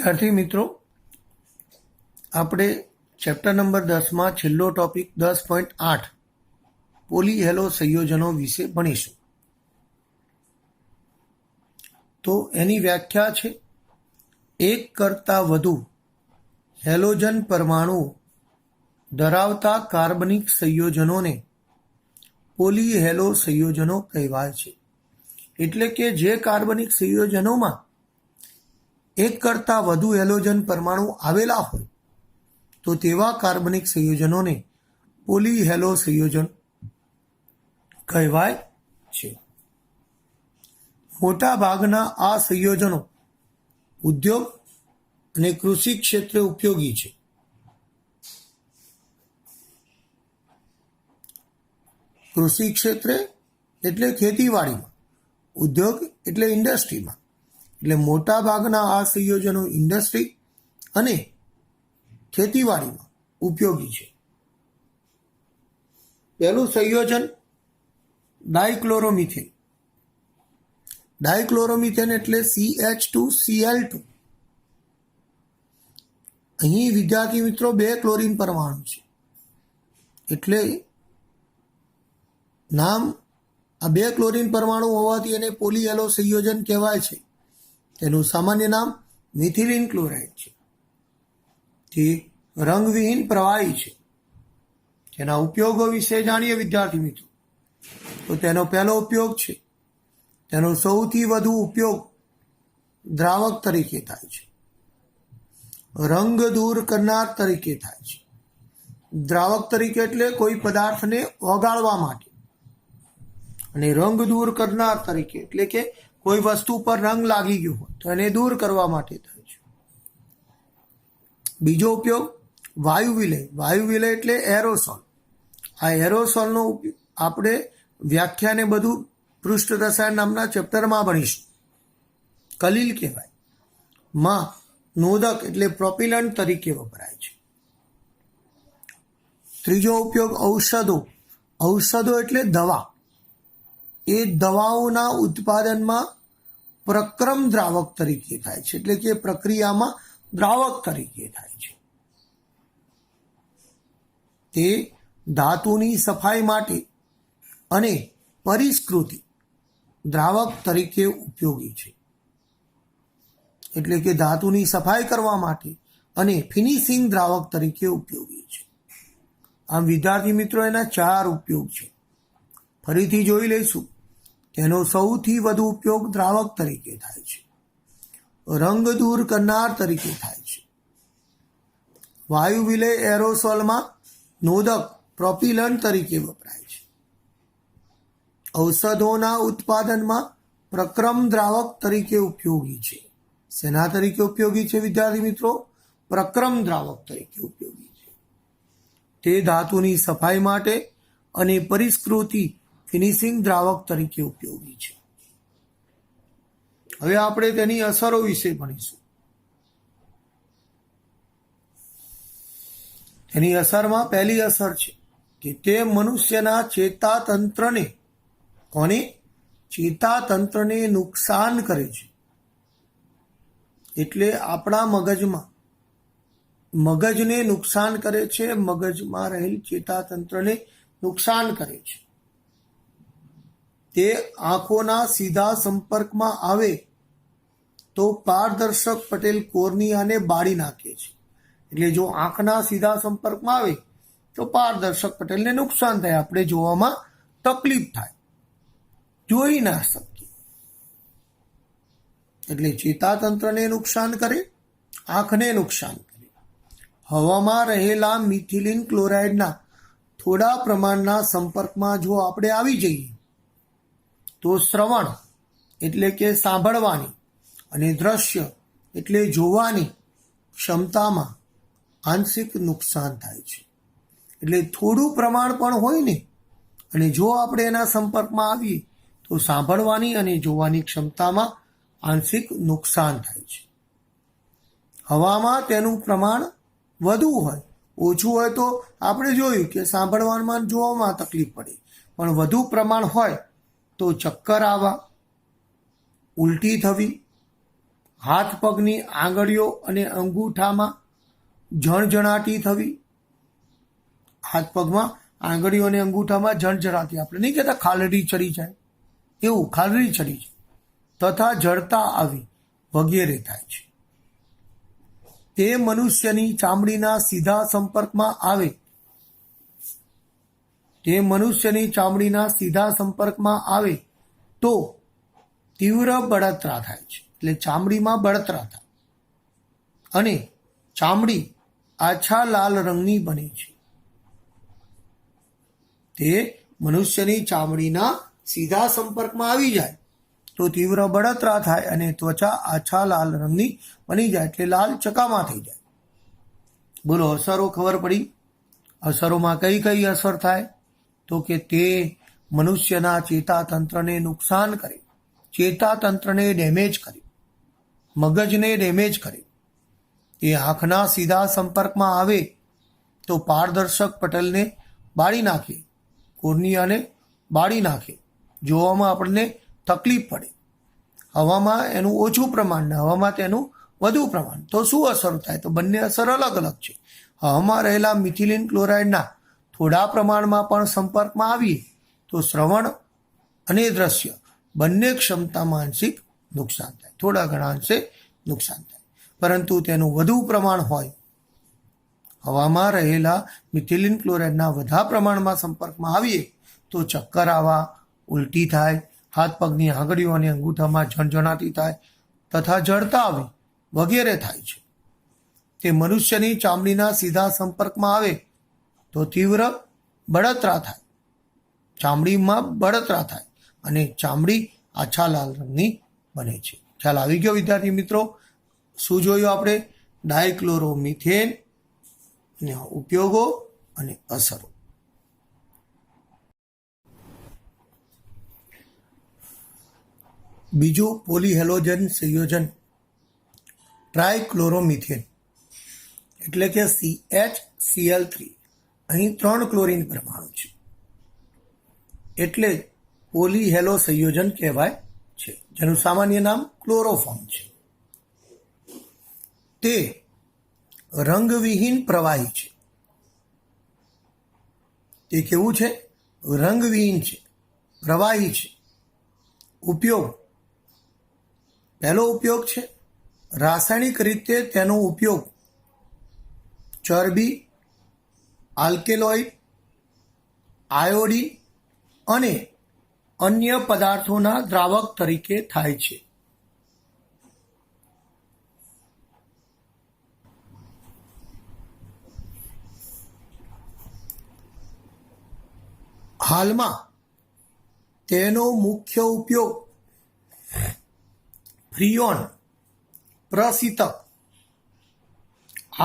વિદ્યાર્થી મિત્રો, આપણે ચેપ્ટર નંબર 10માં છેલ્લો ટોપિક 10.8 પોલીહેલો સંયોજનો વિશે ભણીશું. તો એની વ્યાખ્યા છે, એક કરતાં વધુ હેલોજન પરમાણુઓ ધરાવતા કાર્બનિક સંયોજનોને પોલીહેલો સંયોજનો કહેવાય છે. એટલે કે જે કાર્બનિક સંયોજનોમાં એક કરતાં વધુ હેલોજન પરમાણુ આવેલા હોય તો તેવા કાર્બનિક સંયોજનોને પોલીહેલો સંયોજન કહેવાય છે. મોટા ભાગના આ સંયોજનો ઉદ્યોગ અને કૃષિ ક્ષેત્રે ઉપયોગી છે. કૃષિ ક્ષેત્રે એટલે ખેતીવાડીમાં, ઉદ્યોગ એટલે ઇન્ડસ્ટ્રીમાં. એટલે મોટા ભાગના આ સંયોજનો ઇન્ડસ્ટ્રી અને ખેતીવાડીમાં ઉપયોગી છે. પહેલું સંયોજન ડાયક્લોરોમિથેન. ડાયક્લોરોમિથેન એટલે CH2Cl2. અહીં વિદ્યાર્થી મિત્રો 2 ક્લોરીન પરમાણુ છે, એટલે નામ આ 2 ક્લોરીન પરમાણુ હોવાથી એને પોલીહેલો સંયોજન કહેવાય છે. તેનું સામાન્ય નામ મિથિલિન ક્લોરાઇડ છે. તે રંગવિહીન પ્રવાહી છે. તેના ઉપયોગો વિશે જાણીએ વિદ્યાર્થી મિત્રો. તો તેનો પહેલો ઉપયોગ છે, તેનો સૌથી વધુ ઉપયોગ દ્રાવક તરીકે થાય છે, રંગ દૂર કરનાર તરીકે થાય છે. દ્રાવક તરીકે એટલે કોઈ પદાર્થને ઓગાળવા માટે, અને રંગ દૂર કરનાર તરીકે એટલે કે કોઈ વસ્તુ પર રંગ લાગી ગયો હોય તો એને દૂર કરવા માટે થાય છે. બીજો ઉપયોગ વાયુ વિલય. વાયુ વિલય એટલે એરોસોલ. આ એરોસોલનો ઉપયોગ આપણે વ્યાખ્યાને બધું પૃષ્ઠ રસાયણ નામના ચેપ્ટરમાં ભણીશું. કલીલ કહેવાય. માં નોદક એટલે પ્રોપિલન્ટ તરીકે વપરાય છે. ત્રીજો ઉપયોગ ઔષધો. ઔષધો એટલે દવા. એ દવાઓના ઉત્પાદનમાં પ્રક્રમ દ્રાવક તરીકે થાય છે, એટલે કે પ્રક્રિયામાં દ્રાવક તરીકે થાય છે. તે ધાતુની સફાઈ માટે અને પરિષ્કૃતિ દ્રાવક તરીકે ઉપયોગી છે. એટલે કે ધાતુની સફાઈ કરવા માટે અને ફિનિશિંગ દ્રાવક તરીકે ઉપયોગી છે. આમ વિદ્યાર્થી મિત્રો એના 4 ઉપયોગ છે. ફરીથી જોઈ લઈશું. તેનો સૌથી વધુ ઉપયોગ દ્રાવક તરીકે થાય છે, રંગ દૂર કરનાર તરીકે થાય છે, વાયુ વિલય એરોસોલમાં નોદક પ્રોપિલન્ટ તરીકે વપરાય છે, ઔષધોના ઉત્પાદનમાં પ્રક્રમ દ્રાવક તરીકે ઉપયોગી છે. શેના તરીકે ઉપયોગી છે વિદ્યાર્થી મિત્રો? પ્રક્રમ દ્રાવક તરીકે ઉપયોગી છે. તે ધાતુની સફાઈ માટે અને પરિષ્કૃતિ ફિનિશિંગ દ્રાવક તરીકે ઉપયોગી છે. હવે આપણે તેની અસરો વિશે ભણીશું. તેની અસરમાં પહેલી અસર છે કે તે મનુષ્યના ચેતાતંત્રને ચેતાતંત્રને નુકસાન કરે છે. એટલે આપણા મગજને નુકસાન કરે છે, મગજમાં રહેલ ચેતાતંત્રને નુકસાન કરે છે. તે આંખોના સીધા સંપર્કમાં આવે તો પારદર્શક પટેલ કોર્નિયાને બાળી નાખે છે. એટલે જો આંખના સીધા સંપર્કમાં આવે તો પારદર્શક પટેલને નુકસાન થાય, આપણે જોવામાં તકલીફ થાય, જોઈ ના શકીએ. એટલે ચેતાતંત્રને નુકસાન કરે, આંખને નુકસાન કરે. હવામાં રહેલા મિથિલિન ક્લોરાઇડના થોડા પ્રમાણના સંપર્કમાં જો આપણે આવી જઈએ તો શ્રવણ એટલે કે સાંભળવાની અને દ્રશ્ય એટલે જોવાની ક્ષમતામાં આંશિક નુકસાન થાય છે. એટલે થોડું પ્રમાણ પણ હોય ને, અને જો આપણે એના સંપર્કમાં આવીએ તો સાંભળવાની અને જોવાની ક્ષમતામાં આંશિક નુકસાન થાય છે. હવામાં તેનું પ્રમાણ વધુ હોય, ઓછું હોય તો આપણે જોયું કે સાંભળવામાં જોવામાં તકલીફ પડે, પણ વધુ પ્રમાણ હોય તો ચક્કર આવવા, ઉલટી થવી, હાથ પગની આંગળીઓ અને અંગૂઠામાં જણજણાટી થવી. હાથ પગમાં આંગળીઓ અને અંગૂઠામાં જણજણાટી, આપણે નહીં કહેતા ખાલડી ચડી જાય, એવું ખાલડી ચડી જાય, તથા જડતા આવી વગેરે થાય છે. તે મનુષ્યની ચામડીના સીધા સંપર્કમાં આવે, તે મનુષ્યની ચામડીના સીધા સંપર્કમાં આવે તો તીવ્ર બળતરા થાય છે. એટલે ચામડીમાં બળતરા થાય અને ચામડી આછા લાલ રંગની બને છે. તે મનુષ્યની ચામડીના સીધા સંપર્કમાં આવી જાય તો તીવ્ર બળતરા થાય અને ત્વચા આછા લાલ રંગની બની જાય, એટલે લાલ ચકામા થઈ જાય. બોલો, અસરો ખબર પડી? અસરોમાં કઈ કઈ અસર થાય? તો કે તે મનુષ્યના ચેતાતંત્રને નુકસાન કરે, ચેતાતંત્રને ડેમેજ કરે, મગજને ડેમેજ કરે. એ આંખના સીધા સંપર્કમાં આવે તો પારદર્શક પટલને બાળી નાખે, કોર્નિયાને બાળી નાખે, જોવામાં આપણને તકલીફ પડે. હવામાં એનું ઓછું પ્રમાણ ને હવામાં તેનું વધુ પ્રમાણ, તો શું અસર થાય? તો બંને અસર અલગ અલગ છે. હવામાં રહેલા મિથિલિન ક્લોરાઇડના થોડા પ્રમાણમાં પણ સંપર્કમાં આવીએ તો શ્રવણ અને દ્રશ્ય બંને ક્ષમતામાં આંશિક નુકસાન થાય, થોડા ઘણા અંશે નુકસાન થાય. પરંતુ તેનું વધુ પ્રમાણ હોય, હવામાં રહેલા મિથિલિન ક્લોરાઇડના વધા પ્રમાણમાં સંપર્કમાં આવીએ તો ચક્કર આવવા, ઉલટી થાય, હાથ પગની આંગળીઓ અને અંગૂઠામાં જણજણાટી થાય તથા જડતા આવી વગેરે થાય છે. તે મનુષ્યની ચામડીના સીધા સંપર્કમાં આવે તો તીવ્ર બળતરા થાય, ચામડીમાં બળતરા થાય અને ચામડી આછા લાલ રંગની બને છે. ખ્યાલ આવી ગયો વિદ્યાર્થી મિત્રો? શું જોયું આપણે? ડાયક્લોરોમિથેન ઉપયોગો અને અસરો. બીજું પોલીહેલોજન સંયોજન ટ્રાયક્લોરોમિથેન એટલે કે CHCl3. અહીં 3 ક્લોરીન પરમાણુ છે એટલે પોલીહેલો સંયોજન કહેવાય છે, જેનું સામાન્ય નામ ક્લોરોફોર્મ છે. તે રંગવિહીન પ્રવાહી છે. તે કેવું છે? રંગવિહીન છે, પ્રવાહી છે. ઉપયોગ, પહેલો ઉપયોગ છે રાસાયણિક રીતે તેનો ઉપયોગ ચરબી, આલ્કેલોઇડ, આયોડીન અને અન્ય પદાર્થોના દ્રાવક તરીકે થાય છે. હાલમાં તેનો મુખ્ય ઉપયોગ ફ્રીઓન પ્રશીતક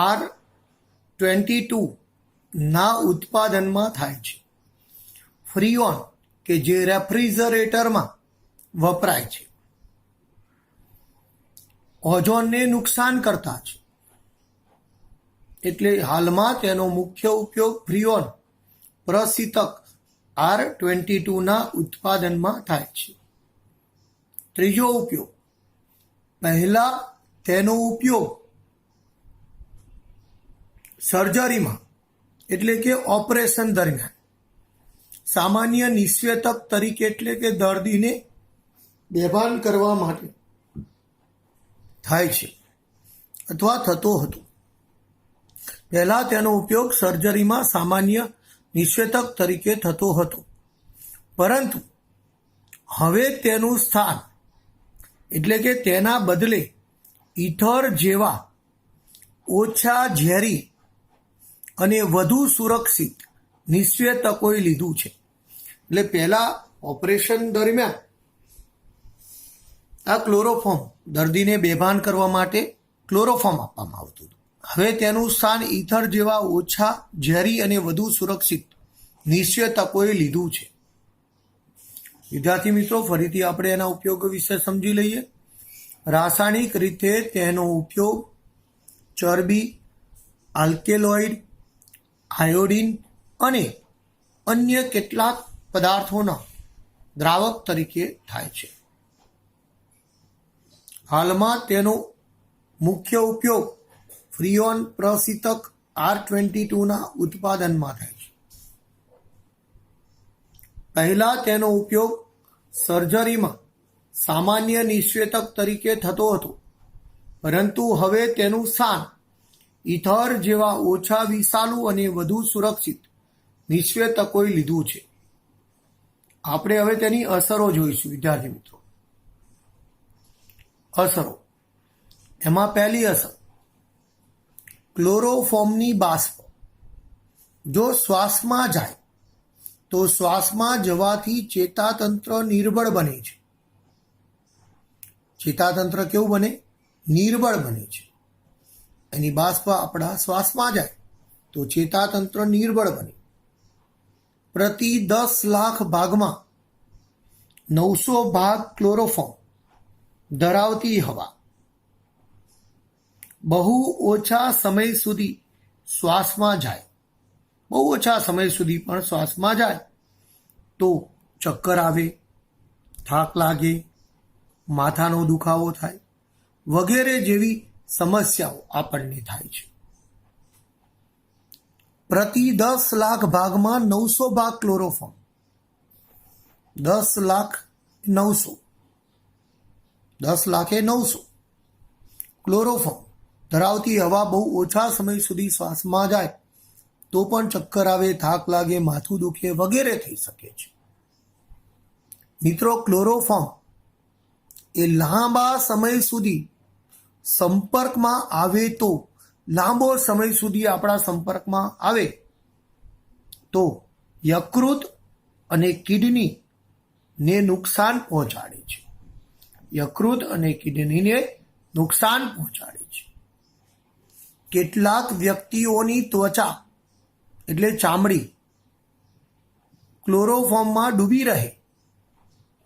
R22 ના ઉત્પાદનમાં થાય છે. ફ્રીઓન કે જે રેફ્રિજરેટરમાં વપરાય છે, ઓઝોનને નુકસાન કરતા છે, એટલે હાલમાં તેનો મુખ્ય ઉપયોગ ફ્રીઓન પ્રશીતક R22 ના ઉત્પાદનમાં થાય છે. ત્રીજો ઉપયોગ, પહેલા તેનો ઉપયોગ સર્જરીમાં એટલે કે ઓપરેશન દરમિયાન સામાન્ય નિષેધક તરીકે એટલે કે દર્દીને બેભાન કરવા માટે થાય છે અથવા થતો હતો. પહેલા તેનો ઉપયોગ સર્જરીમાં સામાન્ય નિષેધક તરીકે થતો હતો, પરંતુ હવે તેનું સ્થાન એટલે કે તેના બદલે ઇથર જેવા ઓછા ઝેરી અને વધુ સુરક્ષિત નિષેધકોએ લીધું છે. એટલે પહેલા ઓપરેશન દરમિયાન આ ક્લોરોફોર્મ દર્દીને બેભાન કરવા માટે ક્લોરોફોર્મ આપવામાં આવતું હતું. હવે તેનું સ્થાન ઇથર જેવા ઓછા ઝેરી અને વધુ સુરક્ષિત નિષેધકોએ લીધું છે. વિદ્યાર્થી મિત્રો, ફરીથી આપણે એના ઉપયોગો વિશે સમજી લઈએ. રાસાયણિક રીતે તેનો ઉપયોગ ચરબી, આલ્કેલોઇડ, આયોડીન અને અન્ય કેટલાક પદાર્થોના દ્રાવક તરીકે થાય છે. હાલમાં તેનો મુખ્ય ઉપયોગ ફ્રીઓન પ્રશીતક R22ના ઉત્પાદનમાં થાય છે. પહેલા તેનો ઉપયોગ સર્જરીમાં સામાન્ય નિષેધક તરીકે થતો હતો, પરંતુ હવે તેનું સ્થાન ઇથર જેવા ઓછા વિષાલુ અને વધુ સુરક્ષિત નિષેધકોએ લીધું છે. આપણે હવે તેની અસરો જોઈશું વિદ્યાર્થી મિત્રો. અસરો, એમાં પહેલી અસર ક્લોરોફોર્મની બાષ્પ. જો શ્વાસમાં જાય તો શ્વાસમાં જવાથી ચેતાતંત્ર નિર્બળ બને છે. ચેતાતંત્ર કેવું બને? નિર્બળ બને છે. એની બાષ્પ આપણા શ્વાસમાં જાય તો ચેતાતંત્ર નિર્બળ બને. પ્રતિ 10 લાખ ભાગમાં 900 ભાગ ક્લોરોફોર્મ ધરાવતી હવા બહુ ઓછા સમય સુધી શ્વાસમાં જાય, બહુ ઓછા સમય સુધી પણ શ્વાસમાં જાય તો ચક્કર આવે, થાક લાગે, માથાનો દુખાવો થાય વગેરે જેવી સમસ્યાઓ આપણને થાય છે. પ્રતિ 10 લાખ ભાગમાં 900 ભાગ ક્લોરોફોર્મ. 10 લાખ 900, 10 લાખે 900 ક્લોરોફોર્મ ધરાવતી હવા બહુ ઓછા સમય સુધી શ્વાસમાં જાય તો પણ ચક્કર આવે, થાક લાગે, માથું દુખે વગેરે થઈ શકે છે. મિત્રો, ક્લોરોફોર્મ એ લાંબા સમય સુધી સંપર્કમાં આવે તો, લાંબો સમય સુધી આપણા સંપર્કમાં આવે તો યકૃત અને કિડનીને નુકસાન પહોંચાડે છે. યકૃત અને કિડનીને નુકસાન પહોંચાડે છે. કેટલાક વ્યક્તિઓની ત્વચા એટલે ચામડી ક્લોરોફોર્મમાં ડૂબી રહે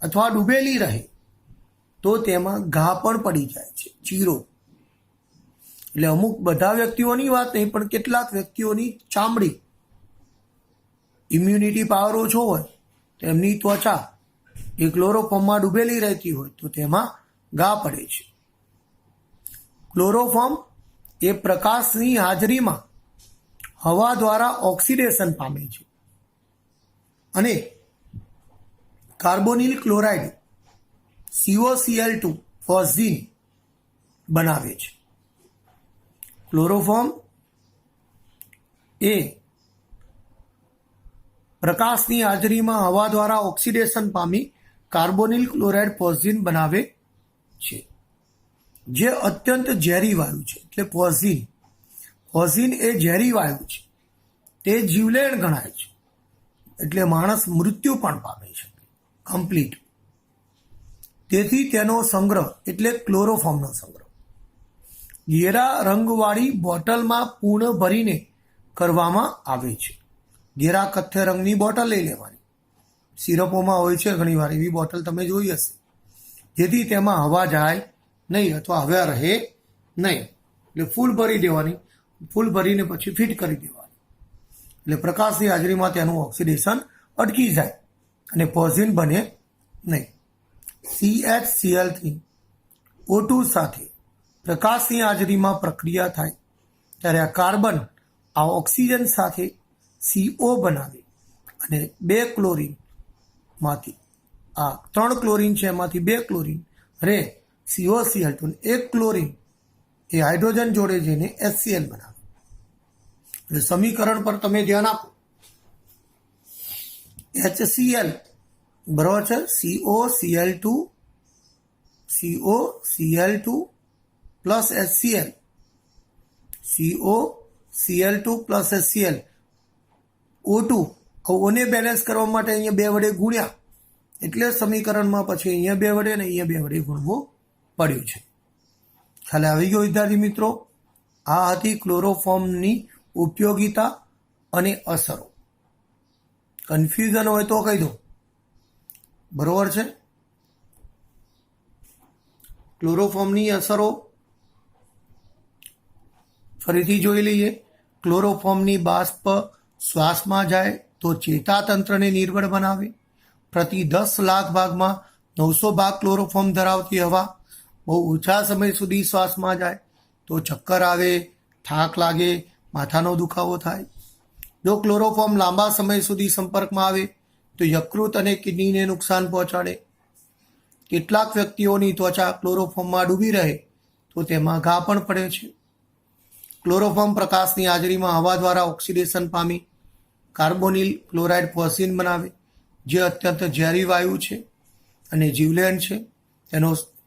અથવા ડૂબેલી રહે તો તેમાં ઘા પણ પડી જાય છે, ચીરો. એટલે અમુક બધા વ્યક્તિઓની વાત નહીં, પણ કેટલાક વ્યક્તિઓની ચામડી, ઇમ્યુનિટી પાવર ઓછો હોય તો એમની ત્વચા એ ક્લોરોફોર્મમાં ડૂબેલી રહેતી હોય તો તેમાં ઘા પડે છે. ક્લોરોફોર્મ એ પ્રકાશની હાજરીમાં હવા દ્વારા ઓક્સિડેશન પામે છે અને કાર્બોનિલ ક્લોરાઇડ COCl2 ફોસ્ફીન બનાવે છે. ક્લોરોફોર્મ એ પ્રકાશની હાજરીમાં હવા દ્વારા ઓક્સિડેશન પામી કાર્બોનિલ ક્લોરાઇડ ફોસ્ફીન બનાવે છે, જે અત્યંત ઝેરી વાયુ છે. એટલે ફોસ્ફીન એ ઝેરી વાયુ છે, તે જીવલેણ ગણાય છે. એટલે માણસ મૃત્યુ પણ પામે છે કમ્પ્લીટ. તેથી તેનો સંગ્રહ એટલે ક્લોરોફોર્મનો સંગ્રહ ઘેરા રંગવાળી બોટલમાં પૂર્ણ ભરીને કરવામાં આવે છે. ઘેરા કથ્થઈ રંગની બોટલ લઈ લેવાની, સિરપોમાં હોય છે ઘણીવાર એવી બોટલ તમે જોઈ હશે, જેથી તેમાં હવા જાય નહીં અથવા હવા રહે નહીં. એટલે ફૂલ ભરી દેવાની, ફૂલ ભરીને પછી ફિટ કરી દેવાની. એટલે પ્રકાશની હાજરીમાં તેનું ઓક્સિડેશન અટકી જાય અને પોઝિન બને નહીં. CHCl3O2 સાથે પ્રકાશની હાજરીમાં પ્રક્રિયા થાય ત્યારે આ કાર્બન આ ઓક્સિજન સાથે CO બનાવે અને 2 ક્લોરીનમાંથી, આ 3 ક્લોરીન છે એમાંથી 2 ક્લોરીન રે COCl2, 1 ક્લોરીન એ હાઇડ્રોજન જોડે જઈને HCl બનાવે. એટલે સમીકરણ પર તમે ધ્યાન આપો. HCl બરાબર છે COCl2 plus HCl, COCl2 plus HCl O2. ઓને બેલેન્સ કરવા માટે અહીંયા 2 વડે ગુણ્યા, એટલે સમીકરણમાં પછી અહીંયા 2 વડે ને અહીંયા 2 વડે ગુણવું પડ્યું છે. ખ્યાલ આવી ગયો વિદ્યાર્થી મિત્રો? આ હતી ક્લોરોફોર્મની ઉપયોગિતા અને અસરો. કન્ફ્યુઝન હોય તો કહી દો, બરોબર છે? ક્લોરોફોર્મની અસરો ફરીથી જોઈ લઈએ. ક્લોરોફોર્મની બાષ્પ શ્વાસમાં જાય તો ચેતાતંત્રને નિર્બળ બનાવે. પ્રતિ 10 લાખ ભાગમાં 900 ભાગ ક્લોરોફોર્મ ધરાવતી હવા બહુ ઓછા સમય સુધી શ્વાસમાં જાય તો ચક્કર આવે, થાક લાગે, માથાનો દુખાવો થાય. જો ક્લોરોફોર્મ લાંબા સમય સુધી સંપર્કમાં આવે તો યકૃત અને કિડનીને નુકસાન પહોંચાડે. કેટલાક વ્યક્તિઓની ત્વચા ક્લોરોફોર્મમાં ડૂબી રહે તો તેમાં ઘા પણ પડે છે. ક્લોરોફોર્મ પ્રકાશની હાજરીમાં હવા દ્વારા ઓક્સિડેશન પામી કાર્બોનિલ ક્લોરાઇડ પોઝિન બનાવે, જે અત્યંત ઝેરી વાયુ છે અને જીવલેણ છે.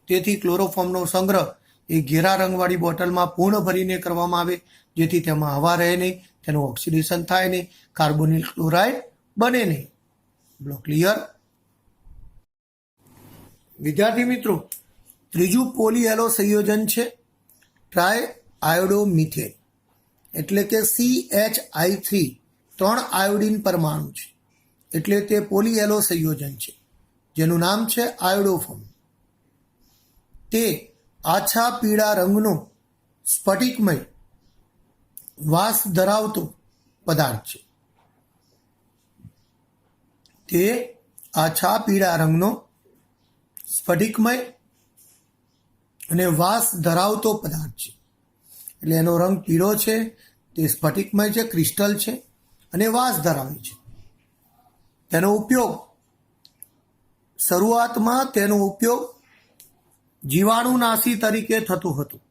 તેથી ક્લોરોફોર્મનો સંગ્રહ એ ઘેરા રંગવાળી બોટલમાં પૂર્ણ ભરીને કરવામાં આવે, જેથી તેમાં હવા રહે નહીં, તેનું ઓક્સિડેશન થાય નહીં, કાર્બોનિલ ક્લોરાઇડ બને નહીં. Blow clear? વિદ્યાર્થી મિત્રો, ત્રીજું પોલીએલો સંયોજન છે ટ્રાય આયોડોમિથેન, એટલે કે CHI3. 3 આયોડિન પરમાણુ છે એટલે તે પોલીએલો સંયોજન છે, જેનું નામ છે આયોડોફોર્મ. તે આછા પીળા રંગનો સ્ફટિકમય વાસ ધરાવતો પદાર્થ છે. તે આછા પીળા રંગનો સ્ફટિકમય અને વાસ ધરાવતો પદાર્થ છે. એટલે એનો રંગ પીળો છે, તે સ્ફટિકમય છે, ક્રિસ્ટલ છે અને વાસ ધરાવે છે. શરૂઆતમાં તેનો ઉપયોગ જીવાણુનાશી તરીકે થતું હતું,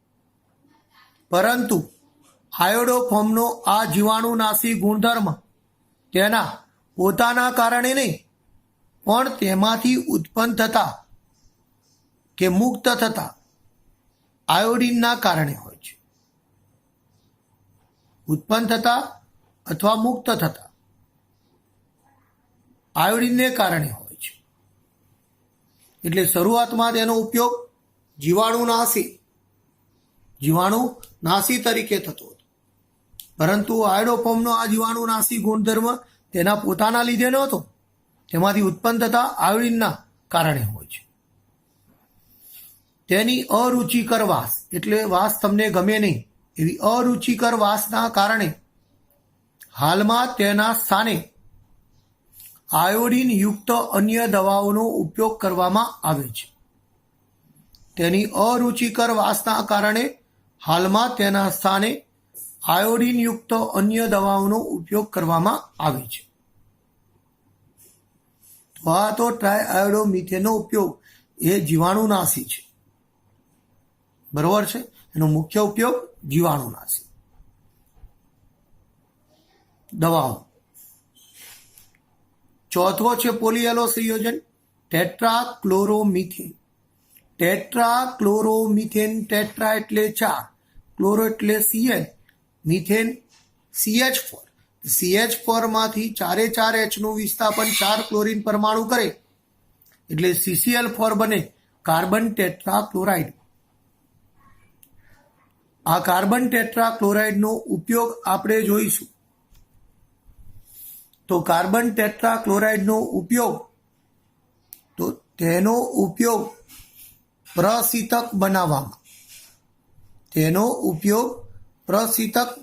પરંતુ આયોડોફોર્મનો આ જીવાણુનાશી ગુણધર્મ તેના પોતાના કારણે નહીં, પણ તેમાંથી ઉત્પન્ન થતા કે મુક્ત થતા આયોડિનના કારણે હોય છે. ઉત્પન્ન થતા અથવા મુક્ત થતા આયોડિનને કારણે હોય છે. એટલે શરૂઆતમાં તેનો ઉપયોગ જીવાણુનાશી તરીકે થતો હતો, પરંતુ આયોડોફોર્મનો આ જીવાણુનાશી ગુણધર્મ તેના પોતાના લીધે નહોતો, તેમાંથી ઉત્પન્ન થતા આયોડિનના કારણે હોય છે. તેની અરુચિકર વાસ, એટલે વાસ તમને ગમે નહીં એવી અરુચિકર વાસના કારણે હાલમાં તેના સ્થાને આયોડિન યુક્ત અન્ય દવાઓનો ઉપયોગ કરવામાં આવે છે. તેની અરુચિકર વાસના કારણે હાલમાં તેના સ્થાને આયોડિન યુક્ત અન્ય દવાઓનો ઉપયોગ કરવામાં આવે છે. તો આ તો ટ્રાય આયોડોમિથેનનો ઉપયોગ એ જીવાણુનાશી છે, બરોબર છે. એનો મુખ્ય ઉપયોગ જીવાણુનાશી દવાઓ. ચોથો છે પોલીએલો સંયોજન ટેટ્રાક્લોરોમિથેન. ટેટ્રાક્લોરોમિથેન, ટેટ્રા એટલે 4, ક્લોરો એટલે Cl, મિથેન CH4. CH4 માંથી 4 H નું વિસ્થાપન 4 ક્લોરીન પરમાણુ કરે એટલે CCl4 બને, કાર્બન ટેટ્રાક્લોરાઇડ. આ કાર્બન ટેટ્રાક્લોરાઇડનો ઉપયોગ આપણે જોઈશું. તો કાર્બન ટેટ્રાક્લોરાઇડનો ઉપયોગ, તો તેનો ઉપયોગ પ્રશીતક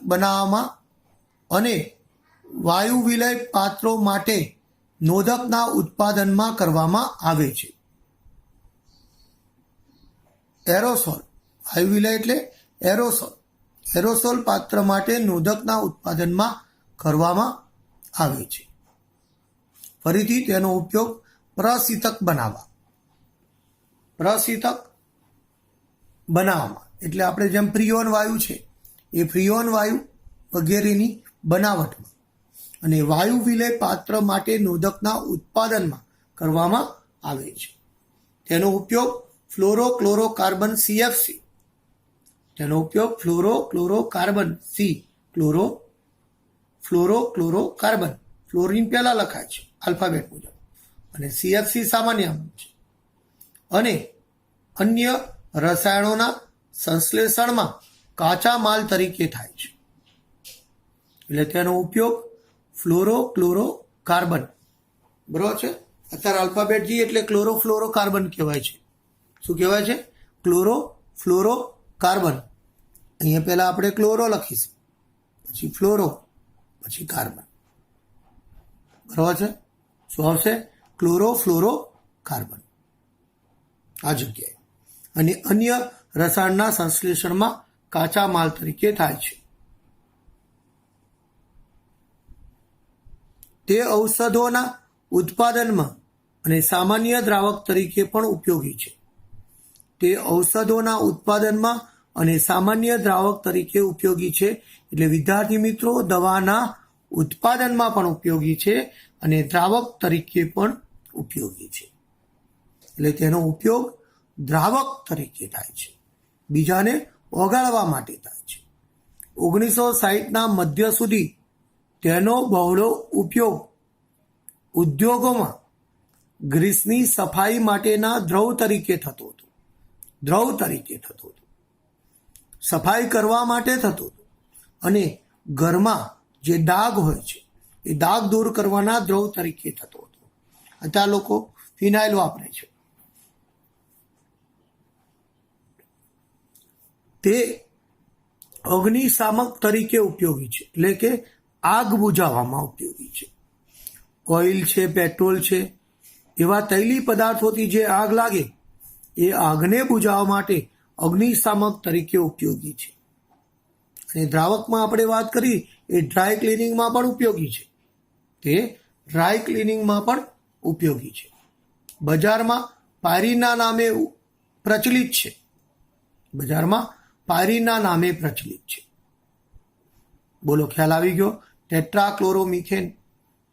બનાવવામાં અને વાયુ વિલય પાત્રો માટે નોંધકના ઉત્પાદનમાં કરવામાં આવે છે. એરોસોલ, વાયુ વિલય એટલે એરોસોલ પાત્ર માટે નોંધકના ઉત્પાદનમાં કરવામાં આવે છે. ફરીથી તેનો ઉપયોગ પ્રશીતક બનાવવામાં, એટલે આપણે જેમ ફ્રીઓન વાયુ છે એ ફ્રીઓન વાયુ વગેરેની બનાવટમાં અને વાયુ વિલય પાત્ર માટે નોંધકના ઉત્પાદનમાં કરવામાં આવે છે. તેનો ઉપયોગ ફ્લોરોક્લોરોકાર્બન CFC, તેનો ઉપયોગ ફ્લોરોક્લોરોકાર્બન ફ્લોરોક્લોરોકાર્બન, ફ્લોરિન પહેલા લખાય છે આલ્ફાબેટ મુજબ અને CFC સામાન્ય છે, અને અન્ય રસાયણોના સંશ્લેષણમાં કાચા માલ તરીકે થાય છે. એટલે તેનો ઉપયોગ ફ્લોરોક્લોરોકાર્બન, બરોબર છે. અત્યારે આલ્ફાબેટ જી એટલે ક્લોરોફ્લોરોકાર્બન કહેવાય છે. શું કહેવાય છે? ક્લોરોફ્લોરોકાર્બન. અહીંયા પહેલા આપણે ક્લોરો લખીશું, પછી ફ્લોરો, પછી કાર્બન, બરોબર છે. શું આવશે? ક્લોરોફ્લોરોકાર્બન આ જગ્યાએ. અને અન્ય રસાયણના સંશ્લેષણમાં કાચા માલ તરીકે થાય છે. તે ઔષધોના ઉત્પાદનમાં અને સામાન્ય દ્રાવક તરીકે પણ ઉપયોગી છે. તે ઔષધોના ઉત્પાદનમાં અને સામાન્ય દ્રાવક તરીકે ઉપયોગી છે. એટલે વિદ્યાર્થી મિત્રો, દવાના ઉત્પાદનમાં પણ ઉપયોગી છે અને દ્રાવક તરીકે પણ ઉપયોગી છે. એટલે તેનો ઉપયોગ દ્રાવક તરીકે થાય છે, બીજાને ઓગાળવા માટે થાય છે. 1960ના મધ્ય સુધી તેનો બહોળો ઉપયોગ ઉદ્યોગોમાં ગ્રીસની સફાઈ માટેના દ્રવ તરીકે થતો હતો. સફાઈ કરવા માટે થતો હતો. અને ઘરમાં જે ડાઘ હોય છે એ ડાઘ દૂર કરવાના દ્રવ તરીકે થતો હતો. અત્યારે લોકો ફિનાઇલ વાપરે છે. તે અગ્નિશામક તરીકે ઉપયોગી છે, એટલે કે આગ બુઝાવવામાં ઉપયોગી છે. ઓઇલ છે, પેટ્રોલ છે, એવા તૈલી પદાર્થોથી જે આગ લાગે એ આગને બુઝાવવા માટે અગ્નિશામક તરીકે ઉપયોગી છે. અને દ્રાવકમાં આપણે વાત કરી એ ડ્રાય ક્લિનિંગમાં પણ ઉપયોગી છે. તે ડ્રાય ક્લિનિંગમાં પણ ઉપયોગી છે. બજારમાં પાયરીનના નામે પ્રચલિત છે. બોલો, ખ્યાલ આવી ગયો?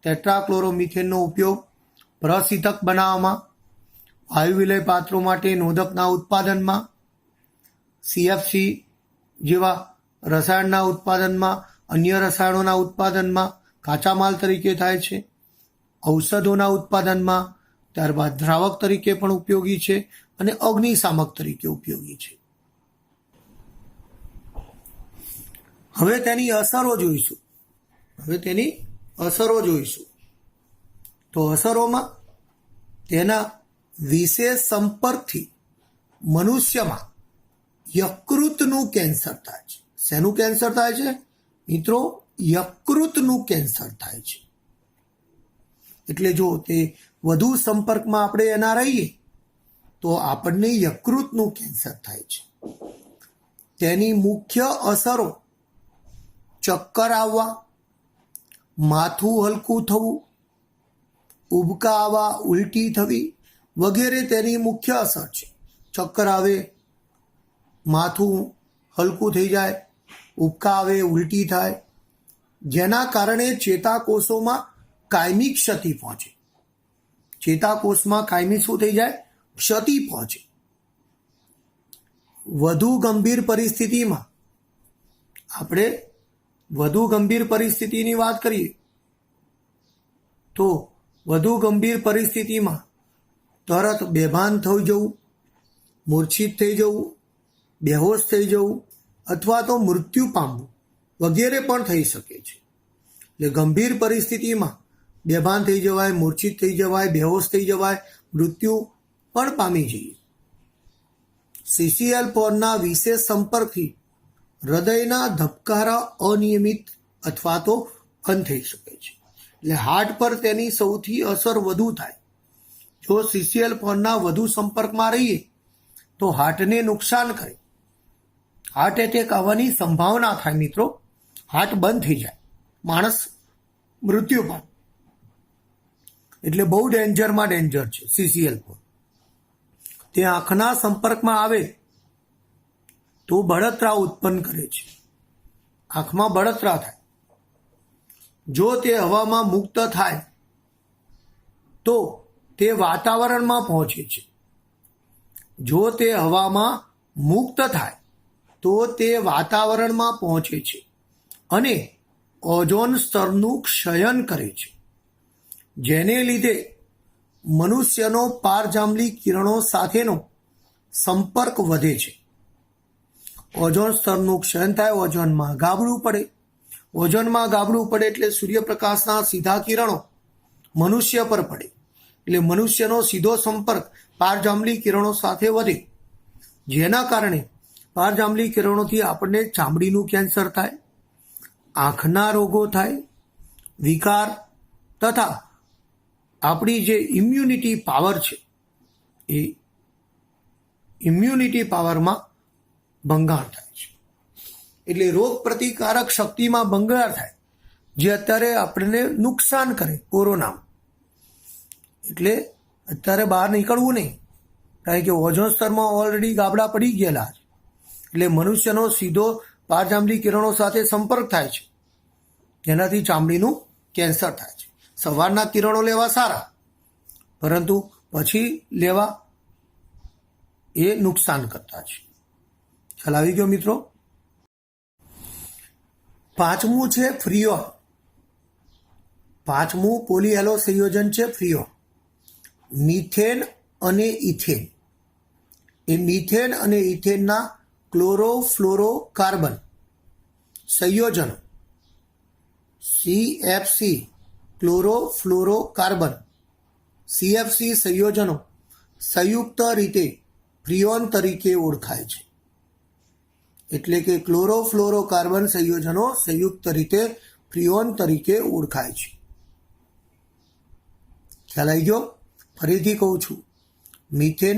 ટેટ્રાક્લોરોમિથેનનો ઉપયોગ પ્રશીતક બનાવવામાં, વાયુ વિલય પાત્રો માટે નોંધકના ઉત્પાદનમાં, સીએફસી જેવા રસાયણના ઉત્પાદનમાં, અન્ય રસાયણોના ઉત્પાદનમાં કાચા માલ તરીકે થાય છે. ઔષધોના ઉત્પાદનમાં, ત્યારબાદ દ્રાવક તરીકે પણ ઉપયોગી છે અને અગ્નિશામક તરીકે ઉપયોગી છે. હવે તેની અસરો જોઈશું. તો અસરોમાં તેના વિશેષ સંપર્કથી મનુષ્યમાં યકૃતનું કેન્સર થાય છે. શેનું કેન્સર થાય છે મિત્રો? યકૃતનું કેન્સર થાય છે. એટલે જો તે વધુ સંપર્કમાં આપણે એના રહીએ તો આપણને યકૃતનું કેન્સર થાય છે. તેની મુખ્ય અસરો ચક્કર આવવા, માથું હલકું થવું, ઉબકા આવવા, ઉલટી થવી વગેરે તેની મુખ્ય અસર છે. ચક્કર આવે, માથું હલકું થઈ જાય, ઉબકા આવે, ઉલટી થાય, જેના કારણે ચેતાકોષોમાં કાયમી ક્ષતિ પહોંચે. ચેતાકોષમાં કાયમી શું થઈ જાય? ક્ષતિ પહોંચે. વધુ ગંભીર પરિસ્થિતિની વાત કરીએ તો વધુ ગંભીર પરિસ્થિતિમાં તરત બેભાન થઈ જવું, મૂર્છિત થઈ જવું, બેહોશ થઈ જવું અથવા તો મૃત્યુ પામવું વગેરે પણ થઈ શકે છે. એટલે ગંભીર પરિસ્થિતિમાં બેભાન થઈ જવાય, મૂર્છિત થઈ જવાય, બેહોશ થઈ જવાય, મૃત્યુ પણ પામી જઈએ. CCl4ના વિશેષ સંપર્કથી હૃદયના ધબકારા અનિયમિત અથવા તો બંધ થઈ શકે છે. એટલે હાર્ટ પર તેની સૌથી અસર વધુ થાય. જો CCl4ના વધુ સંપર્કમાં રહીએ તો હાર્ટને નુકસાન કરે, હાર્ટ એટેક આવવાની સંભાવના થાય મિત્રો. હાર્ટ બંધ થઈ જાય, માણસ મૃત્યુ પામે. એટલે બહુ ડેન્જર છે CCl4. તે આંખના સંપર્કમાં આવે તો બળતરા ઉત્પન્ન કરે છે. આંખમાં બળતરા થાય. જો તે હવામાં મુક્ત થાય તો તે વાતાવરણમાં પહોંચે છે. અને ઓઝોન સ્તરનું ક્ષયન કરે છે, જેને લીધે મનુષ્યનો પારજાંબલી કિરણો સાથેનો સંપર્ક વધે છે. ઓઝોન સ્તરનું ક્ષયન થાય, ઓઝોનમાં ગાબડું પડે એટલે સૂર્યપ્રકાશના સીધા કિરણો મનુષ્ય પર પડે એટલે મનુષ્યનો સીધો સંપર્ક પારજાંબલી કિરણો સાથે વધે, જેના કારણે પારજાંબલી કિરણોથી આપણને ચામડીનું કેન્સર થાય, આંખના રોગો થાય, વિકાર તથા આપણી જે ઇમ્યુનિટી પાવર છે એ ઇમ્યુનિટી પાવરમાં ભંગાણ થાય છે. એટલે રોગ પ્રતિકારક શક્તિમાં ભંગાણ થાય, જે અત્યારે આપણને નુકસાન કરે કોરોનામાં. એટલે અત્યારે બહાર નીકળવું નહીં, કારણ કે ઓઝોન સ્તરમાં ઓલરેડી ગાબડા પડી ગયેલા છે. એટલે મનુષ્યનો સીધો પારજાંબલી કિરણો સાથે સંપર્ક થાય છે, જેનાથી ચામડીનું કેન્સર થાય છે. સવારના કિરણો લેવા સારા, પરંતુ પછી લેવા એ નુકસાન કરતા છે. ખ્યાલ આવી ગયો મિત્રો? પાંચમું છે ફ્રીઓન. પાંચમું પોલીએલો સંયોજન છે ફ્રીઓન. મિથેન અને ઇથેન. એ મિથેન અને ઇથેનના ક્લોરોફ્લોરોકાર્બન સંયોજનો CFC ક્લોરોફ્લોરોકાર્બન CFC સંયોજનો સંયુક્ત રીતે ફ્રીઓન તરીકે ઓળખાય છે. એટલે કે ક્લોરોફ્લોરોકાર્બન સંયોજનો સંયુક્ત રીતે ફ્રીઓન તરીકે ઓળખાય છે. ખ્યાલ આવી ગયો? ફરીથી કહું છું, મિથેન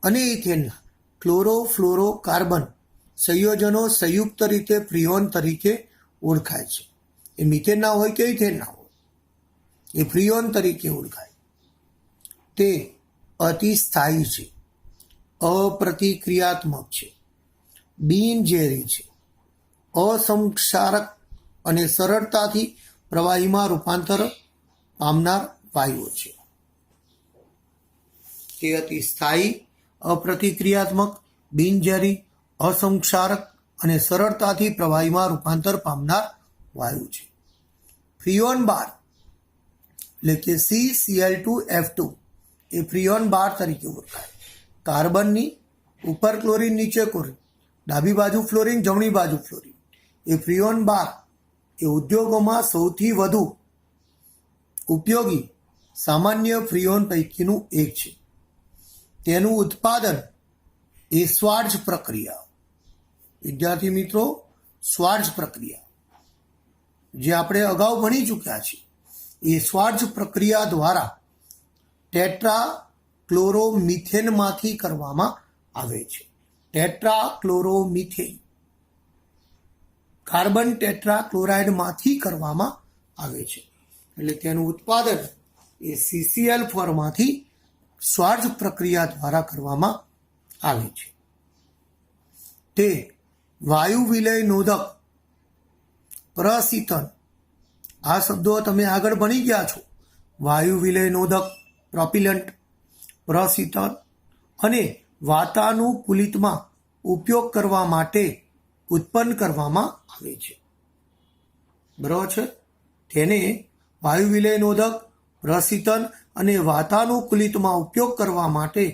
અને ઇથેનના ક્લોરોફ્લોરોકાર્બન સંયોજનો સંયુક્ત રીતે ફ્રીઓન તરીકે ઓળખાય છે. એ મિથેન ના હોય કે ઇથેન ના હોય, એ ફ્રીઓન તરીકે ઓળખાય. તે અતિસ્થાયી છે, અપ્રતિક્રિયાત્મક છે, બિનઝેરી છે, અસંક્ષારક અને સરળતાથી પ્રવાહીમાં રૂપાંતર પામનાર વાયુઓ છે. તે અતિ સ્થાયી, અપ્રતિક્રિયાત્મક, બિનઝેરી, અસંક્ષારક અને સરળતાથી પ્રવાહીમાં રૂપાંતર પામનાર વાયુ છે. ફ્રીઓન બાર એટલે કે CCl2F2 એ ફ્રીઓન બાર તરીકે ઓળખાય. કાર્બનની ઉપર ક્લોરીન, નીચે ક્લોરીન, ડાબી બાજુ ફ્લોરીન, જમણી બાજુ ફ્લોરીન. એ ફ્રીઓન બાર એ ઉદ્યોગોમાં સૌથી વધુ ઉપયોગી સામાન્ય ફ્રીઓન પૈકીનું એક છે. તેનું ઉત્પાદન એ સ્વાર્જ પ્રક્રિયા, વિદ્યાર્થી મિત્રો, સ્વાર્જ પ્રક્રિયા જે આપણે અગાઉ ભણી ચૂક્યા છીએ, એ સ્વાર્જ પ્રક્રિયા દ્વારા ટેટ્રા ક્લોરોમિથેનમાંથી કરવામાં આવે છે. ટેટ્રા ક્લોરોમિથેન કાર્બન ટેટ્રા ક્લોરાઇડમાંથી કરવામાં આવે છે. એટલે તેનું ઉત્પાદન એ CCl4માંથી સ્વાર્જ પ્રક્રિયા દ્વારા કરવામાં આવે છે. તે વાયુ વિલય નોંધક, પ્રશીતન, આ શબ્દો તમે આગળ ભણી ગયા છો. વાયુ વિલય નોંધક, પ્રોપિલન્ટ, પ્રશીતન અને વાતાનુકૂલિતમાં ઉપયોગ કરવા માટે ઉત્પન્ન કરવામાં આવે છે. બરાબર છે? તેને વાયુ વિલય નોંધક, પ્રશીતન અને વાતાનુકૂલિતમાં ઉપયોગ કરવા માટે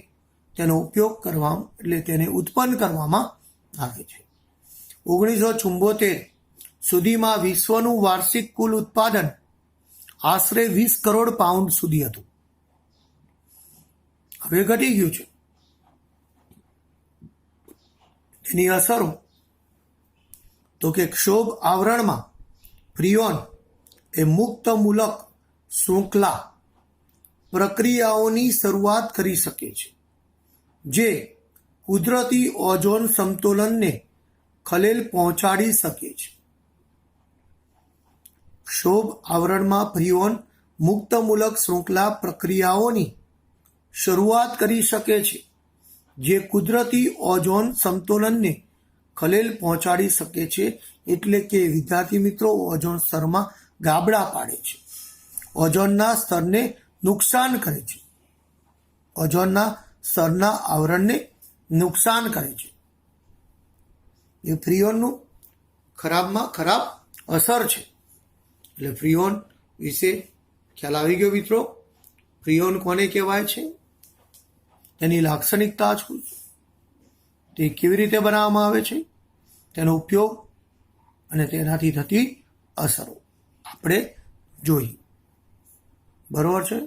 તેનો ઉપયોગ કરવા એટલે તેને ઉત્પન્ન કરવામાં આવે છે. 1974 સુધીમાં વિશ્વનું વાર્ષિક કુલ ઉત્પાદન આશરે 20 કરોડ પાઉન્ડ સુધી હતું. હવે ઘટી ગયું છે. તેની અસરો તો કે ક્ષોભ આવરણમાં ફ્રીઓન એ મુક્ત મૂલક શૃંખલા પ્રક્રિયાઓની શરૂઆત કરી શકે છે, જે કુદરતી ઓઝોન સમતોલનને ખલેલ પહોંચાડી શકે છે. ક્ષોભ આવરણમાં ફ્રીઓન મુક્ત મૂલક શૃંખલા પ્રક્રિયાઓની શરૂઆત કરી શકે છે, જે કુદરતી ઓઝોન સમતોલનને ખલેલ પહોંચાડી શકે છે. એટલે કે વિદ્યાર્થી મિત્રો, ઓઝોન સ્તરમાં ગાબડા પાડે છે, ઓઝોનના સ્તરને નુકસાન કરે છે, ઓઝોનના સ્તરના આવરણને નુકસાન કરે છે. એ ફ્રીઓનનું ખરાબમાં ખરાબ અસર છે. એટલે ફ્રીઓન વિશે ખ્યાલ આવી ગયો મિત્રો? ફ્રીઓન કોને કહેવાય છે, તેની લાક્ષણિકતા શું છે, તે કેવી રીતે બનાવવામાં આવે છે, તેનો ઉપયોગ અને તેનાથી થતી અસરો આપણે જોઈ. બરાબર છે?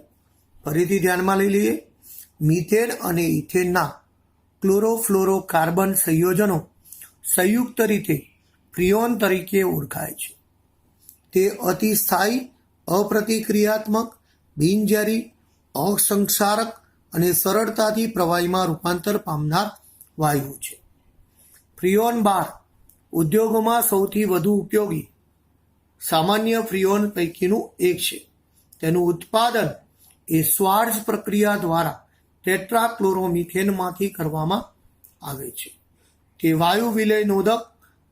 ફરીથી ધ્યાનમાં લઈ લઈએ. મિથેન અને ઇથેનના ક્લોરોફ્લોરોકાર્બન સંયોજનો સંયુક્ત રીતે ફ્રીઓન તરીકે ઓળખાય છે. તે અતિસ્થાયી, અપ્રતિક્રિયાત્મક, બિનઝેરી, અસંક્ષારક અને સરળતાથી પ્રવાહીમાં રૂપાંતર પામનાર વાયુ છે. ફ્રીઓન 12 ઉદ્યોગોમાં સૌથી વધુ ઉપયોગી સામાન્ય ફ્રીઓન પૈકીનું એક છે. તેનું ઉત્પાદન એ સ્વાર્જ પ્રક્રિયા દ્વારા ટેટ્રાક્લોરોમિથેનમાંથી કરવામાં આવે છે. તે વાયુ વિલયનોદક,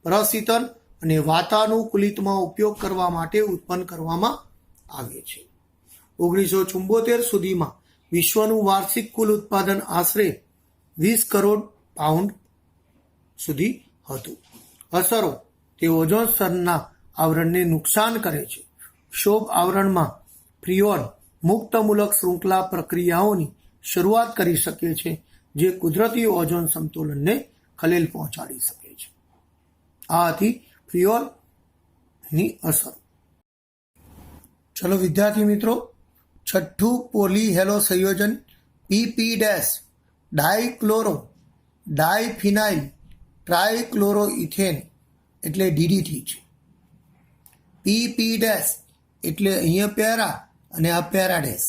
પ્રશીતન અને વાતાનુકૂલિતમાં ઉપયોગ કરવા માટે ઉત્પન્ન કરવામાં આવે છે. 1974 સુધીમાં વિશ્વનું વાર્ષિક કુલ ઉત્પાદન આશરે 20 કરોડ પાઉન્ડ સુધી હતું. અસરો: તે ઓઝોન સ્તરના આવરણને નુકસાન કરે છે. ક્ષોભ આવરણમાં ફ્રીઓન મુક્તમૂલક શૃંખલા પ્રક્રિયાઓની શરૂઆત કરી શકે છે, જે કુદરતી ઓઝોન સમતોલનને ખલેલ પહોંચાડી શકે છે. આ હતી ફ્રીઓનની અસર. ચલો વિદ્યાર્થી મિત્રો, છઠ્ઠું પોલીહેલો સંયોજન PP- ડાયક્લોરો ડાયફિનાઇલ ટ્રાયક્લોરોઇથેન એટલે DDT છે. PP- એટલે અહીંયા પેરા અને આ પેરાડેસ.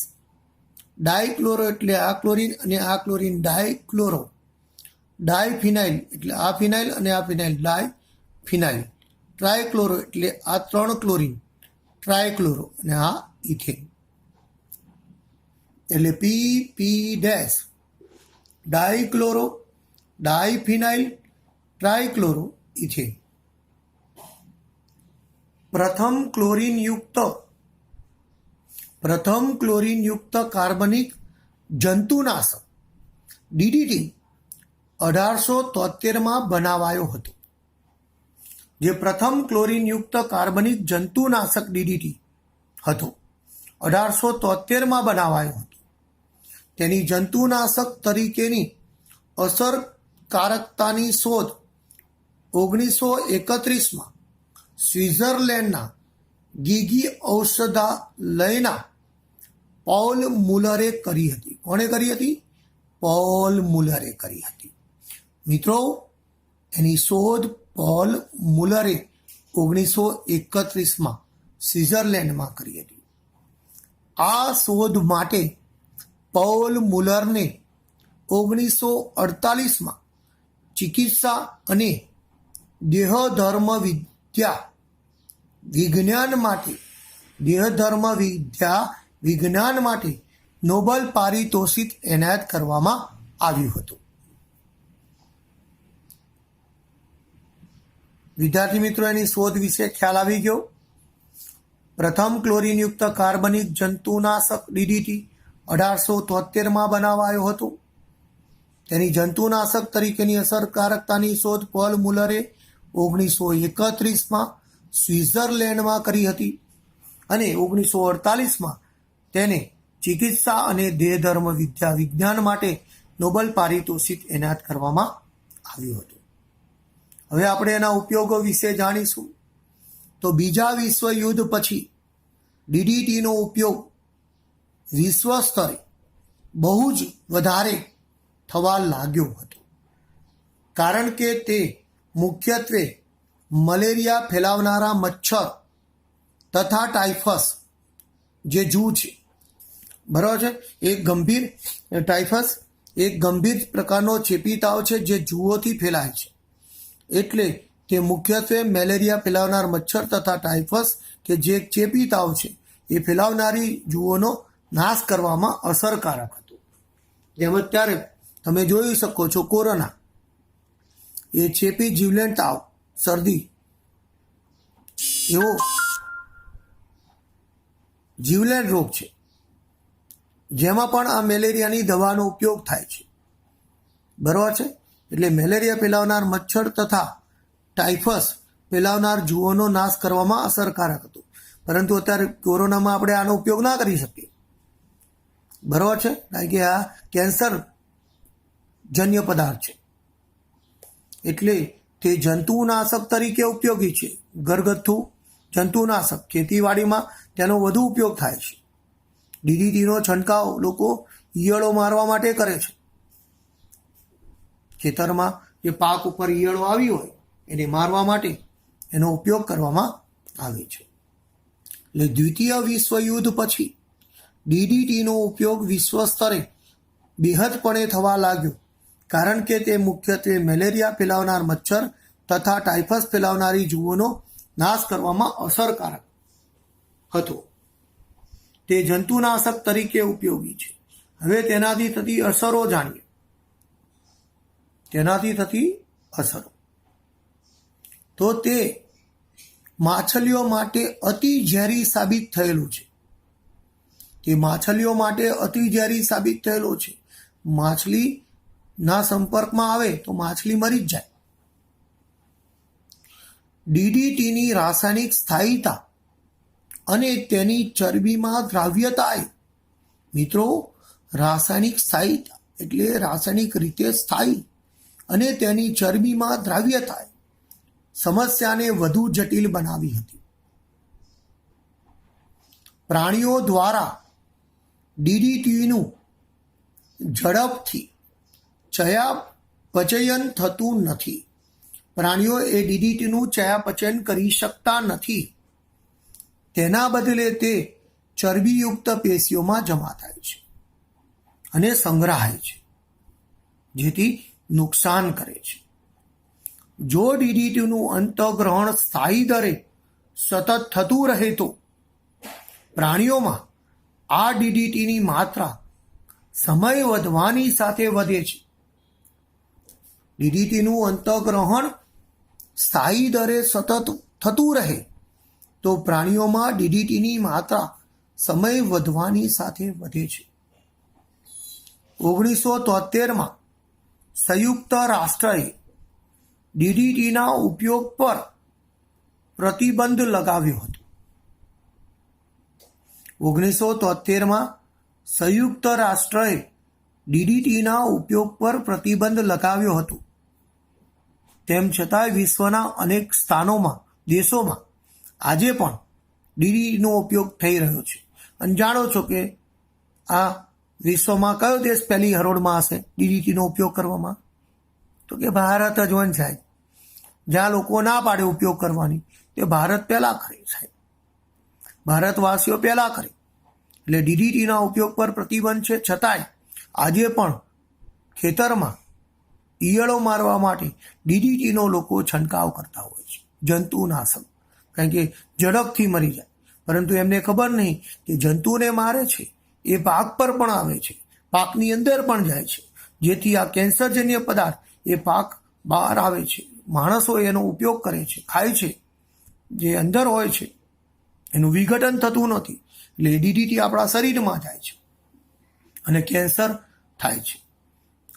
ડાયક્લોરો એટલે આ ક્લોરીન અને આ ક્લોરીન ડાયક્લોરો. ડાયફિનાઇલ એટલે આ ફિનાઇલ અને આ ફિનાઇલ ડાયફિનાઇલ. ટ્રાયક્લોરો એટલે આ 3 ક્લોરીન ટ્રાયક્લોરો અને આ ઇથેન. એટલે PP- ડાયક્લોરો ડાયફિનાઇલ ટ્રાયક્લોરો ઇથેન. પ્રથમ ક્લોરીનયુક્ત કાર્બનિક જંતુનાશક DDT 1873માં બનાવાયો હતો. જે પ્રથમ ક્લોરીનયુક્ત કાર્બનિક જંતુનાશક DDT હતો 1873માં બનાવાયો હતો. તેની જંતુનાશક તરીકેની અસરકારકતાની શોધ 1931માં સ્વિટ્ઝરલેન્ડના ગીગી ઔષધાલયના પૌલ મુલરે કરી હતી. કોણે કરી હતી? પૌલ મુલરે કરી હતી. મિત્રો, એની શોધ પૌલ મુલરે 1931માં સ્વિટ્ઝરલેન્ડમાં કરી હતી. આ શોધ માટે પૌલ મુલરને 1948માં ચિકિત્સા અને દેહધર્મ વિજ્ઞાન માટે નોબેલ પારિતોષિક એનાયત કરવામાં આવ્યું હતું. વિદ્યાર્થી મિત્રો, એની શોધ વિશે ખ્યાલ આવી ગયો. પ્રથમ ક્લોરીનયુક્ત કાર્બનિક જંતુનાશક DDT 1873માં બનાવાયો હતો. તેની જંતુનાશક તરીકેની અસરકારકતાની શોધ પૌલ મુલરે 1931માં સ્વિટ્ઝરલેન્ડમાં કરી હતી અને 1948માં તેને ચિકિત્સા અને દેહધર્મ વિજ્ઞાન માટે નોબેલ પારિતોષિક એનાયત કરવામાં આવ્યું હતું. હવે આપણે એના ઉપયોગો વિશે જાણીશું. તો બીજા વિશ્વયુદ્ધ પછી DDTનો ઉપયોગ વિશ્વ સ્તરે બહુ જ વધારે થવા લાગ્યો હતો, કારણ કે તે મુખ્યત્વે મલેરિયા ફેલાવનારા મચ્છર તથા ટાઇફસ જે જૂ છે, બરાબર છે, એક ગંભીર પ્રકારનો ચેપી તાવ છે જે જૂઓથી ફેલાય છે. એટલે તે મુખ્યત્વે મલેરિયા ફેલાવનાર મચ્છર તથા ટાઇફસ કે જે ચેપી તાવ છે એ ફેલાવનારી જૂઓનો નાશ કરવામાં અસરકારક હતું. જેમ અત્યારે તમે જોઈ શકો છો, કોરોના એ ચેપી જીવલેણ તાવ, શરદી એવો જીવલેણ રોગ છે, જેમાં પણ આ મેલેરિયાની દવાનો ઉપયોગ થાય છે. બરાબર છે. એટલે મેલેરિયા ફેલાવનાર મચ્છર તથા ટાઇફસ ફેલાવનાર જૂઓનો નાશ કરવામાં અસરકારક હતું. પરંતુ અત્યારે કોરોનામાં આપણે આનો ઉપયોગ ના કરી શકીએ. બરાબર છે, કારણ કે આ કેન્સર જન્ય પદાર્થ છે. એટલે તે જંતુનાશક તરીકે ઉપયોગી છે. ઘરગથ્થુ જંતુનાશક ખેતીવાડીમાં તેનો વધુ ઉપયોગ થાય છે. DDTનો છંટકાવ લોકો ઈયળો મારવા માટે કરે છે. ખેતરમાં જે પાક ઉપર ઈયળો આવી હોય એને મારવા માટે એનો ઉપયોગ કરવામાં આવે છે. એટલે દ્વિતીય વિશ્વયુદ્ધ પછી DDTનો ઉપયોગ વિશ્વ સ્તરે બેહદપણે થવા લાગ્યો, કારણ કે તે મુખ્યત્વે મેલેરિયા ફેલાવનાર મચ્છર તથા ટાઇફસ ફેલાવનારી જુઓનો નાશ કરવામાં અસરકારક હતો. તે જંતુનાશક તરીકે ઉપયોગી છે. હવે તેનાથી થતી અસરો જાણીએ. તેનાથી થતી અસરો તો તે માછલીઓ માટે અતિ ઝેરી સાબિત થયેલું છે. તે માછલીઓ માટે અતિ ઝેરી સાબિત થયેલો છે. માછલીના સંપર્કમાં આવે તો માછલી મરી જ જાય. ડીડીટીની રાસાયણિક સ્થાયીતા અને તેની ચરબીમાં દ્રાવ્યતાએ, મિત્રો, રાસાયણિક સ્થાયીતા એટલે રાસાયણિક રીતે સ્થાયી અને તેની ચરબીમાં દ્રાવ્યતાએ સમસ્યાને વધુ જટિલ બનાવી હતી. પ્રાણીઓ દ્વારા ડીડીટીનું ઝડપથી ચયાપચયન થતું નથી. પ્રાણીઓ એ ડીડીટીનું ચયાપચયન કરી શકતા નથી. તેના બદલે તે ચરબીયુક્ત પેશીઓમાં જમા થાય છે અને સંગ્રહાય છે, જેથી નુકસાન કરે છે. જો ડીડીટીનું અંતઃગ્રહણ સ્થાયી દરે સતત થતું રહે તો પ્રાણીઓમાં આ ડીડીટીની માત્રા સમય વધવાની સાથે વધે છે. ડીડીટીનું અંતઃગ્રહણ સ્થાયી દરે સતત થતું રહે તો પ્રાણીઓમાં ડીડીટીની માત્રા સમય વધવાની સાથે વધે છે. 1973માં સંયુક્ત રાષ્ટ્રએ ડીડીટીના ઉપયોગ પર પ્રતિબંધ લગાવ્યો હતો. 1973માં સંયુક્ત રાષ્ટ્રએ ડીડીટીના ઉપયોગ પર પ્રતિબંધ લગાવ્યો હતો. તેમ છતાંય વિશ્વના અનેક દેશોમાં આજે પણ ડીડીટીનો ઉપયોગ થઈ રહ્યો છે. અને જાણો છો કે આ વિશ્વમાં કયો દેશ પહેલી હરોળમાં હશે ડીડીટીનો ઉપયોગ કરવામાં? તો કે ભારત જ હોય સાહેબ. જ્યાં લોકો ના પાડે ઉપયોગ કરવાની તે ભારત પહેલાં કરે સાહેબ. ભારતવાસીઓ પહેલાં કરે. એટલે ડીડીટીના ઉપયોગ પર પ્રતિબંધ છે, છતાંય આજે પણ ખેતરમાં ઈયળો મારવા માટે ડીડીટીનો લોકો છંટકાવ કરતા હોય છે, જંતુનાશક, કારણ કે ઝડપથી મરી જાય. પરંતુ એમને ખબર નહીં કે જંતુને મારે છે એ પાક પર પણ આવે છે, પાકની અંદર પણ જાય છે, જેથી આ કેન્સરજન્ય પદાર્થ એ પાક બહાર આવે છે. માણસો એનો ઉપયોગ કરે છે, ખાય છે, જે અંદર હોય છે એનું વિઘટન થતું નથી. એટલે ડીડીટી આપણા શરીરમાં જાય છે અને કેન્સર થાય છે.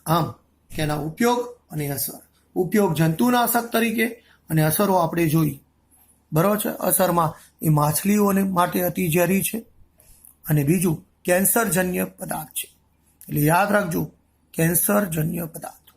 આમ તેના ઉપયોગ અને અસર. ઉપયોગ જંતુનાશક તરીકે અને અસરો આપણે જોઈ, બરાબર છે. અસરમાં એ માછલીઓને માટે અતિ ઝેરી છે અને બીજું કેન્સરજન્ય પદાર્થ છે. એટલે યાદ રાખજો, કેન્સરજન્ય પદાર્થ.